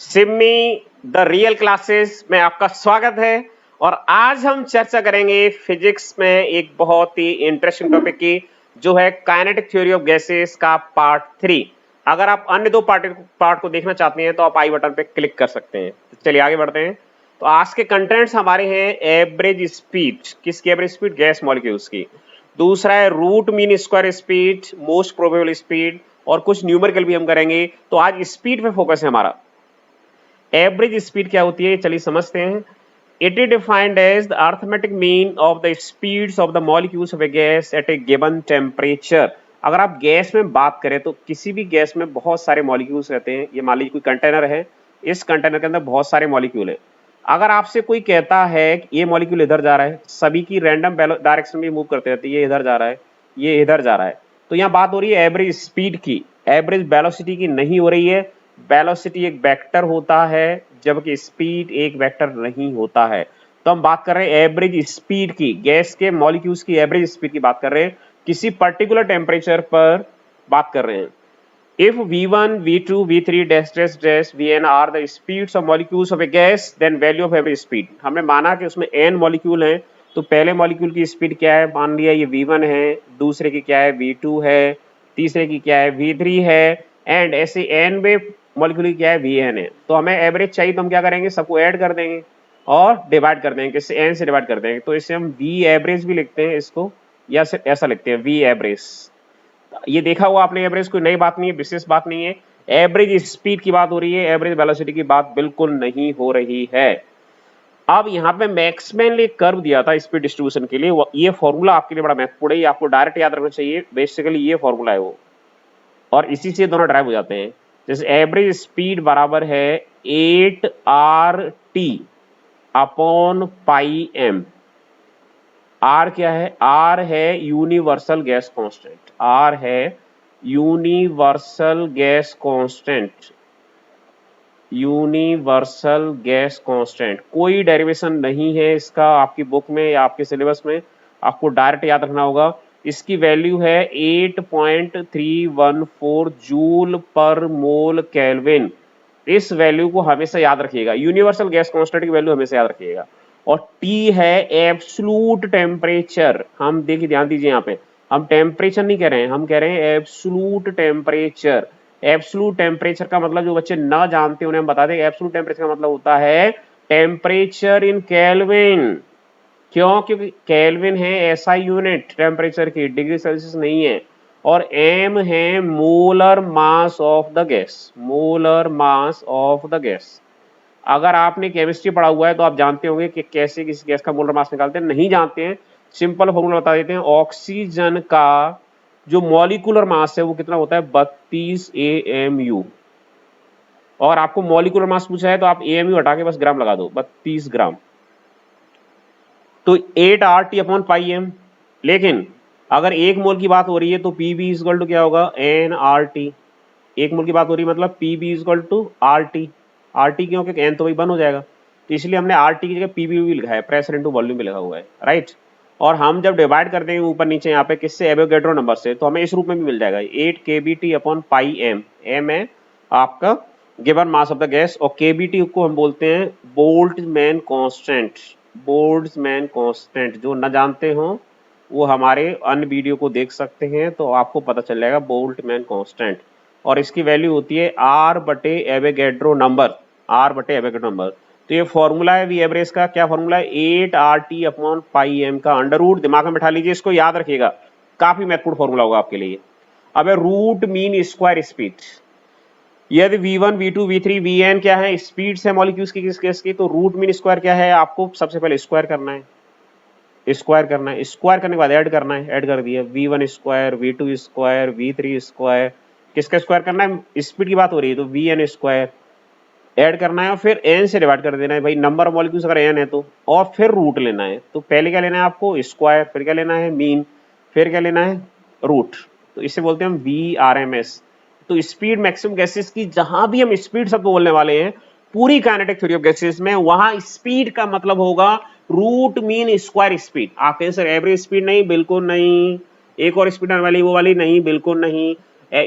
Simmi the real classes में आपका स्वागत है। और आज हम चर्चा करेंगे फिजिक्स में एक बहुत ही इंटरेस्टिंग टॉपिक की, जो है काइनेटिक थ्योरी ऑफ गैसेस का पार्ट 3। अगर आप अन्य दो पार्ट को देखना चाहते हैं तो आप आई बटन पे क्लिक कर सकते हैं। तो चलिए आगे बढ़ते हैं। तो आज के कंटेंट्स हमारे हैं एवरेज स्पीड, किसकी एवरेज स्पीड? गैस मॉलिक्यूल्स की। दूसरा है root mean square speed, most probable speed, और कुछ न्यूमेरिकल भी हम करेंगे। तो आज स्पीड पे फोकस है हमारा। एवरेज स्पीड क्या होती है चलिए समझते हैं। It is defined as the arithmetic mean of the speeds of the molecules of a gas at a given temperature. अगर आप गैस में बात करें तो किसी भी गैस में बहुत सारे मॉलिक्यूल्स रहते हैं। ये मान लीजिए कोई कंटेनर है, इस कंटेनर के अंदर बहुत सारे मॉलिक्यूल हैं। अगर आपसे कोई कहता है कि ये मॉलिक्यूल इधर जा रहा है, सभी की रैंडम डायरेक्शन में मूव करते रहते हैं, ये इधर जा रहा है, ये इधर जा रहा है, तो यहाँ बात हो रही है एवरेज स्पीड की, एवरेज वेलोसिटी की नहीं हो रही है। वेलोसिटी एक वेक्टर होता है जबकि स्पीड एक वेक्टर नहीं होता है। तो हम बात कर रहे हैं एवरेज स्पीड की, गैस के मॉलिक्यूल्स की एवरेज स्पीड की बात कर रहे हैं, किसी पर्टिकुलर टेम्परेचर पर बात कर रहे हैं। If V1, V2, V3 dash dash dash Vn are the speeds of molecules of a gas, then value of average speed। हमने माना कि उसमें n मॉलिक्यूल हैं, तो पहले मॉलिक्यूल की स्पीड क्या है, मान लिया ये V1 है, दूसरे की क्या है V2 है, तीसरे की क्या है V3 है, एंड ऐसे n वे मॉलिक्यूल की क्या है Vn है। तो हमें एवरेज चाहिए तो हम क्या करेंगे, सबको ऐड कर देंगे और डिवाइड कर देंगे, किससे? n से डिवाइड कर देंगे। तो इसे हम V एवरेज भी लिखते हैं इसको, या सिर्फ ऐसा लिखते हैं V एवरेज। ये देखा हुआ आपने, एवरेज कोई नई बात नहीं है, विशेष बात नहीं है। एवरेज स्पीड की बात हो रही है, एवरेज वेलोसिटी की बात बिल्कुल नहीं हो रही है। अब यहाँ पे मैक्सवेल ने एक कर्व दिया था स्पीड डिस्ट्रीब्यूशन के लिए, ये फॉर्मूला आपके लिए बड़ा महत्वपूर्ण है, ये आपको डायरेक्ट याद रखना चाहिए। बेसिकली ये फॉर्मूला है वो, और इसी से दोनों ड्राइव हो जाते हैं। जैसे एवरेज स्पीड बराबर है 8RT upon pi M. Are क्या है? आर है यूनिवर्सल गैस कांस्टेंट, आर है universal gas constant, universal gas constant. कोई डेरिवेशन नहीं है इसका आपकी बुक में या आपके सिलेबस में, आपको डायरेक्ट याद रखना होगा। इसकी वैल्यू है 8.314 जूल पर मोल केल्विन। इस वैल्यू को हमेशा याद रखिएगा, यूनिवर्सल गैस कांस्टेंट की वैल्यू हमेशा याद रखिएगा। और T है एब्सोल्यूट टेम्परेचर। हम देखिए, ध्यान दीजिए, यहाँ पे हम टेम्परेचर नहीं कह रहे हैं, हम कह रहे हैं एब्सोल्यूट टेम्परेचर। एब्सोल्यूट टेम्परेचर का मतलब, जो बच्चे ना जानते उन्हें हम बता दें, एब्सोल्यूट टेम्परेचर का मतलब होता है टेम्परेचर इन केल्विन। क्यों? क्योंकि केल्विन है एसआई यूनिट टेम्परेचर की, डिग्री सेल्सियस नहीं है। और m है molar mass of the gas, molar mass of the gas. अगर आपने केमिस्ट्री पढ़ा हुआ है तो आप जानते होंगे कि कैसे किसी गैस का मोलर मास निकालते हैं। नहीं जानते हैं, सिंपल फॉर्मूला बता देते हैं। ऑक्सीजन का जो मॉलिक्यूलर मास है वो कितना होता है? 32 AMU। और आपको मॉलिक्यूलर मास पूछा है तो आप AMU हटा के बस ग्राम लगा दो, 32 ग्राम। तो 8RT अपॉन पाई एम। लेकिन अगर एक मोल की बात हो रही है तो PB इक्वल टू क्या होगा? NRT। एक मोल की बात हो रही है मतलब PB equal to RT। RT क्यों? क्योंकि N तो वही बंद हो जाएगा, तो इसलिए हमने RT की जगह PB भी लिखा है, प्रेशर इनटू वॉल्यूम भी लिखा हुआ है, राइट। और हम जब डिवाइड कर देंगे ऊपर नीचे यहाँ पे किससे? एवोगैड्रो नंबर से, तो हमें इस रूप में भी मिल जाएगा 8 kBT upon pi M. M है आपका given mass of the gas, और KBT को हम बोलते हैं बोल्ट्जमैन कांस्टेंट। बोल्ट्जमैन कांस्टेंट, जो न जानते हो वो हमारे अन्य वीडियो को देख सकते हैं, तो आपको पता चल जाएगा बोल्ट्जमैन कांस्टेंट। और इसकी वैल्यू होती है R बटे एवोगैड्रो नंबर, R बटे एवोगैड्रो नंबर। तो ये फॉर्मूला है वी एवरेज का। क्या फॉर्मूला है? 8RT अपॉन पाई एम का अंडर रूट। दिमाग में बैठा लीजिए, इसको याद रखिएगा, काफी महत्वपूर्ण फॉर्मूला होगा आपके लिए। अब है रूट मीन स्क्वायर स्पीड। यदि V1, V2, V3, Vn क्या है? स्पीड्स है मॉलिक्यूल्स की किस गैस की, तो रूट मीन स्क्वायर क्या है? आपको सबसे पहले स्क्वायर करना है, स्क्वायर करना है, स्क्वायर करने के बाद ऐड करना है, ऐड कर दिया V1 square, V2 square, V3 square. किसका स्क्वायर करना है? स्पीड की बात हो रही है तो Vn स्क्वायर ऐड करना है, और फिर n से डिवाइड कर देना है भाई, नंबर ऑफ मॉलिक्यूल्स अगर n है तो, और फिर रूट लेना है। तो पहले क्या लेना है आपको? स्क्वायर, फिर क्या लेना है? मीन, फिर क्या लेना है? रूट। तो इसे बोलते हैं हम VRMS। तो स्पीड मैक्सिमम गैसेस की, जहां भी हम स्पीड शब्द बोलने वाले हैं पूरी काइनेटिक थ्योरी ऑफ गैसेस में, वहां स्पीड का मतलब होगा रूट मीन स्क्वायर स्पीड। आप कहें सर एवरेज स्पीड नहीं, बिल्कुल नहीं। एक और स्पीड आने वाली वो वाली नहीं, बिल्कुल नहीं।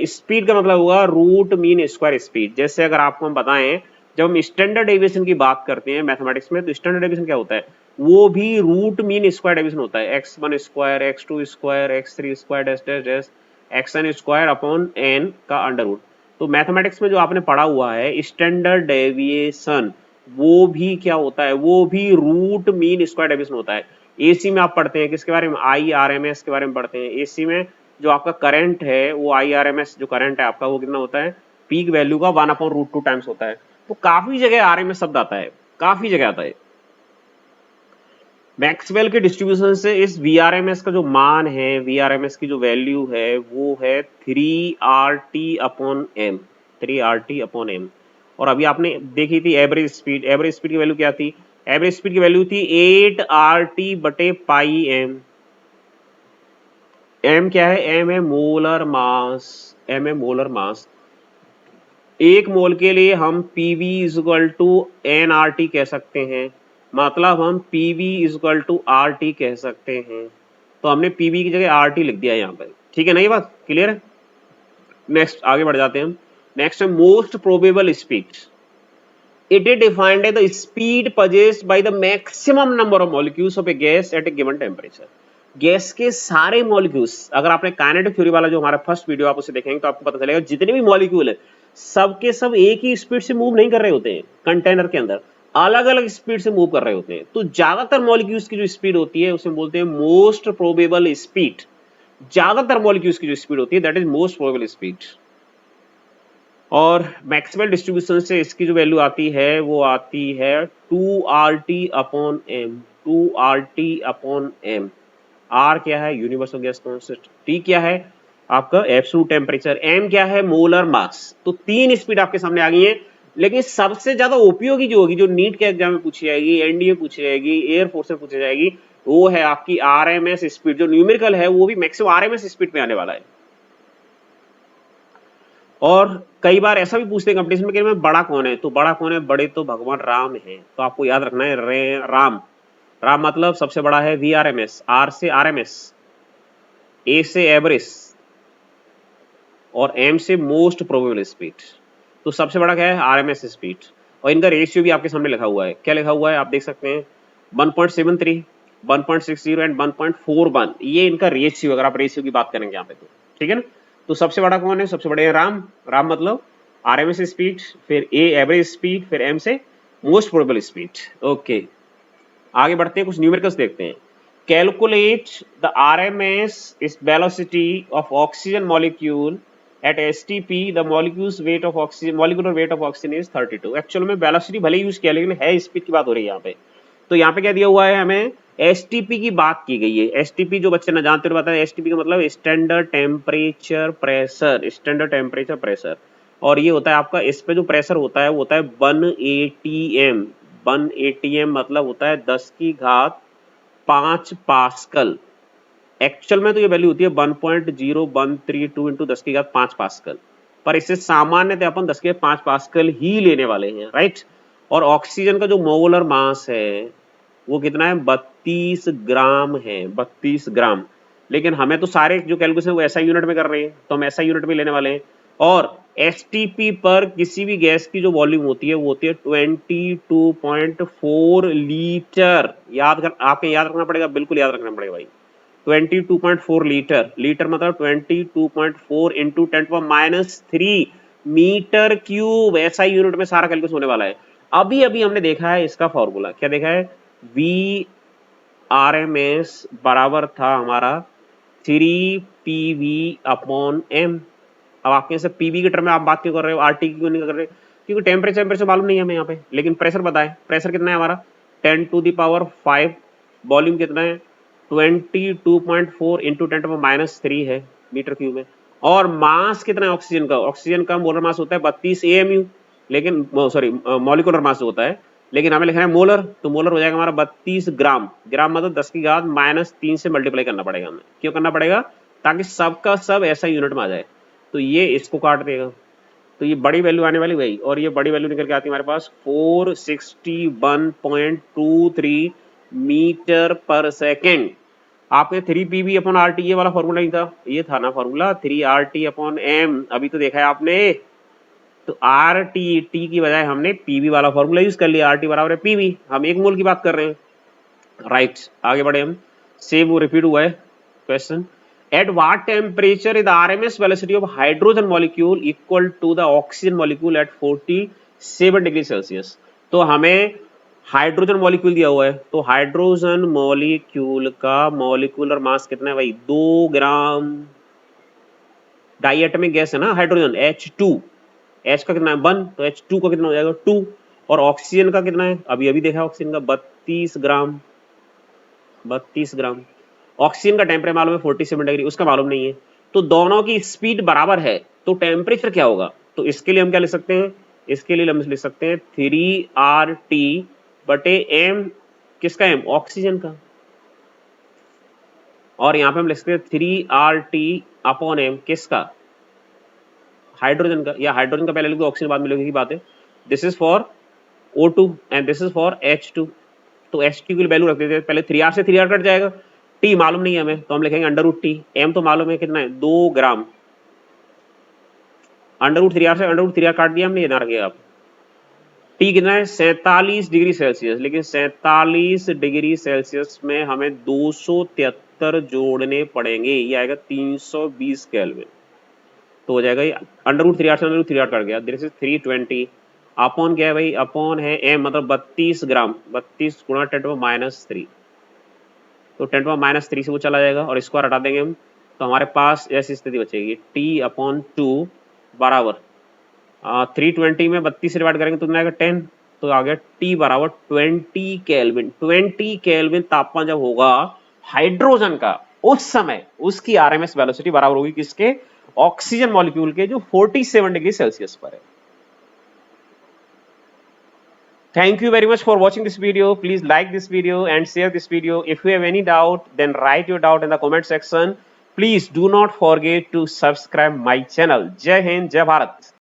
स्पीड का मतलब होगा रूट मीन स्क्वायर स्पीड। जैसे अगर आपको हम बताएं जब हम स्टैंडर्ड डेविएशन की बात करते हैं मैथमेटिक्स में, तो स्टैंडर्ड डेविएशन क्या होता है, वो भी रूट मीन स्क्वायर डेविएशन होता है, x1 square, x2 square, x3 square dash dash dash xn square upon n का अंडर रूट। तो मैथमेटिक्स में जो आपने पढ़ा हुआ है स्टैंडर्ड डेविएशन, वो भी क्या होता है, वो भी रूट मीन स्क्वायर डेविएशन होता है। एसी में आप पढ़ते हैं किसके बारे में, IRMS के बारे में पढ़ते हैं। एसी में जो आपका करंट है वो IRMS जो करंट है आपका वो कितना होता है, पीक वैल्यू का 1/√2 टाइम्स होता है। तो काफी जगह आरएमएस शब्द आता है, काफी जगह आता है। मैक्सवेल के डिस्ट्रीब्यूशन से इस वीआरएमएस का जो मान है, वीआरएमएस की जो वैल्यू है वो है 3RT/m, 3RT/m। और अभी आपने देखी थी एवरेज स्पीड, एवरेज स्पीड की वैल्यू क्या थी, एवरेज स्पीड की वैल्यू थी 8RT/m। m क्या है, m है मोलर मास, m है मोलर मास। एक मोल के लिए हम PV इक्वल टू NRT कह सकते हैं, मतलब हम PV इक्वल टू RT कह सकते हैं। तो हमने PV की जगह RT लिख दिया यहाँ पर, ठीक है ना, ये बात क्लियर है। नेक्स्ट आगे बढ़ जाते हैं हम। नेक्स्ट है most probable speed. It is defined as the speed possessed by the maximum number of molecules of a gas at a given temperature. Gas के सारे मॉलिक्यूल्स, अगर आपने काइनेटिक थ्योरी वाला जो हमारा फर्स्ट वीडियो आप उसे देखेंगे तो आपको पता चलेगा जितने भी मॉलिक्यूल है सब के सब एक ही स्पीड से मूव नहीं कर रहे होते हैं, कंटेनर के अंदर अलग अलग स्पीड से मूव कर रहे होते हैं। तो ज्यादातर मॉलिक्यूल्स की जो स्पीड होती है उसे बोलते हैं मोस्ट प्रोबेबल स्पीड। ज्यादातर मॉलिक्यूल्स की जो स्पीड होती है that is most probable speed. और मैक्सवेल डिस्ट्रीब्यूशन से इसकी जो वैल्यू आती है वो आती है 2RT/m, 2RT/m। R क्या है, यूनिवर्सल गैस कांस्टेंट, T क्या है आपका एब्सोल्यूट टेम्परेचर, M क्या है मोलर मास। तो तीन स्पीड आपके सामने आ गई है। लेकिन सबसे ज्यादा उपयोगी जो होगी, जो नीट के एग्जाम में पूछी जाएगी, एनडीए पूछी जाएगी, एयरफोर्स में पूछी जाएगी, वो है आपकी आरएमएस स्पीड। जो न्यूमेरिकल है वो भी मैक्सिमम आरएमएस स्पीड पे आने वाला है। और कई बार ऐसा भी पूछते हैं कंपटीशन में कि बड़ा कौन है, तो बड़ा कौन है, बड़े तो भगवान राम है। तो आपको याद रखना है राम, राम मतलब सबसे बड़ा है VRMS, R से RMS, A से एवरेज और M से मोस्ट प्रोबेबल स्पीड। तो सबसे बड़ा क्या है, RMS स्पीड। और इनका रेशियो भी आपके सामने लिखा हुआ है, क्या लिखा हुआ है आप देख सकते हैं, 1.73, 1.60 एंड 1.41, ये इनका रेशियो, अगर आप रेशियो की बात करेंगे यहाँ पे तो, ठीक है ना। तो सबसे बड़ा कौन है, सबसे बड़े हैं राम, राम मतलब RMS स्पीड, फिर A एवरेज स्पीड, फिर M से मोस्ट प्रोबेबल स्पीड। ओके आगे बढ़ते हैं, कुछ न्यूमेरिकल्स देखते हैं। कैलकुलेट द RMS इस velocity of oxygen molecule at STP the molecules weight of oxygen, molecular weight of oxygen is 32। Actual में वेलोसिटी भले यूज किया लेकिन है स्पीड की बात हो रही है यहाँ पे। तो यहाँ पे क्या दिया हुआ है, हमें STP की बात की गई है। STP जो बच्चे न जानते हो बताएं, STP का मतलब standard temperature pressure, standard temperature pressure. और ये होता है आपका, इस पे जो प्रेशर होता है वो होता है 1 atm। 1 atm मतलब होता है 10⁵ पास्कल। एक्चुअल में तो ये वैल्यू होती है 1.0132 इंटू 10⁵ पास्कल, पर इससे सामान्यतः अपन 10⁵ पास्कल ही लेने वाले हैं, राइट। और ऑक्सीजन का जो मोलर मास है वो कितना है, 32 ग्राम है, 32 ग्राम। लेकिन हमें तो सारे जो कैलकुलेशन वो SI यूनिट में कर रहे हैं, तो हम SI यूनिट में लेने वाले हैं। और STP पर किसी भी गैस की जो वॉल्यूम होती है वो होती है 22.4 लीटर। आपके याद रखना पड़ेगा, बिल्कुल याद रखना पड़ेगा भाई, 22.4 लीटर। लीटर मतलब 22.4 into 10⁻³ metre cube. SI unit में सारा कैलकुलेशन होने वाला है। अभी अभी हमने देखा है इसका फॉर्मूला, क्या देखा है, VRMS बराबर था हमारा 3PV/m। अब आपके से PV के टर्म में आप बात क्यों कर रहे हो, RT क्यों नहीं कर रहे, क्योंकि टेम्परेचर मालूम नहीं है हमें यहाँ पे। लेकिन प्रेशर बताए, प्रेशर कितना है हमारा 10⁵, वॉल्यूम कितना है 22.4 इंटू 10⁻³ है मीटर क्यूब में। और मास कितना है ऑक्सीजन का, ऑक्सीजन का मोलर मास होता है 32 AMU, लेकिन सॉरी मॉलिक्यूलर मास होता है, लेकिन हमें लिखना है मोलर। तो मोलर हो जाएगा हमारा 32 ग्राम। ग्राम मतलब 10⁻³ से मल्टीप्लाई करना पड़ेगा हमें, क्यों करना पड़ेगा, ताकि सबका सब ऐसा यूनिट में आ जाए। तो ये इसको काट देगा, तो ये बड़ी वैल्यू आने वाली भाई, और ये बड़ी वैल्यू निकल के आती है हमारे पास 461.23 मीटर पर सेकेंड। आपने 3PV/RT ये वाला फॉर्मूला नहीं था, ये था ना फॉर्मूला 3RT/m। अभी तो देखा है आपने, तो आर टी की बजाय हमने पीवी वाला फॉर्मूला यूज कर लिया, आर टी बराबर है पीवी, हम 1 मोल की बात कर रहे हैं, राइट। आगे बढ़े हम, सेम वो रिपीट हुआ है question. At what temperature is RMS velocity of hydrogen molecule equal to the oxygen molecule at 47 degree Celsius. तो हमें हाइड्रोजन मॉलिक्यूल दिया हुआ है, तो हाइड्रोजन मॉलिक्यूल का मॉलिक्यूलर मास कितना है भाई, 2 ग्राम। डाई एटमिक गैस है ना हाइड्रोजन, H2, H का कितना है 1, तो H2 का कितना हो जाएगा 2, और ऑक्सीजन का कितना है, अभी अभी देखा ऑक्सीजन का 32 ग्राम, 32 ग्राम। ऑक्सीजन का टेम्परेचर मालूम है 47 डिग्री, उसका मालूम नहीं है, तो दोनों की स्पीड बराबर है, तो टेम्परेचर क्या होगा, तो इसके लिए हम क्या लिख सकते हैं, इसके लिए हम लिख सकते हैं 3RT बटे m, किसका m, ऑक्सीजन का, और यहाँ पे हम लिख सकते हैं 3RT अपॉन m, किसका, हाइड्रोजन का, या हाइड्रोजन का पहले लिख दो, ऑक्सीजन बाद में लिखने की बात है। This is for O2 and this is for H2, तो H2 की वैल्यू रख देते हैं, पहले 3R से 3R कट जाएगा, T मालूम नहीं है हमें, तो हम लिखेंगे √T, M तो मालूम है कितना है 2 ग्राम, √3R से √3R काट दिया हमने, ये ध्यान रखिएगा आप। T कितना है 47 डिग्री सेल्सियस, लेकिन 47 डिग्री सेल्सियस में हमें 273 जोड़ने पड़ेंगे, ये आएगा 320 केल्विन, तो हो जाएगा ये √3R से √3R कट गया, दिस इज 320, अपॉन क्या है भाई, अपॉन है m, मतलब 32 ग्राम, 32 गुणा 10⁻3, तो 10⁻3 से वो चला जाएगा और स्क्वायर हटा देंगे हम, तो हमारे पास ऐसी स्थिति बचेगी T/2 बराबर 320 में 32 से डिवाइड करेंगे तो कितना आएगा 10, तो आ गया T बराबर 20 केल्विन। 20 केल्विन तापमान जब होगा हाइड्रोजन का, उस समय उसकी आरएमएस वेलोसिटी बराबर होगी किसके, ऑक्सीजन मॉलिक्यूल के, जो 47 डिग्री सेल्सियस पर है। Thank you very much for watching this video. Please like this video and share this video. If you have any doubt, then write your doubt in the comment section. Please do not forget to subscribe my channel. Jai Hind, Jai Bharat.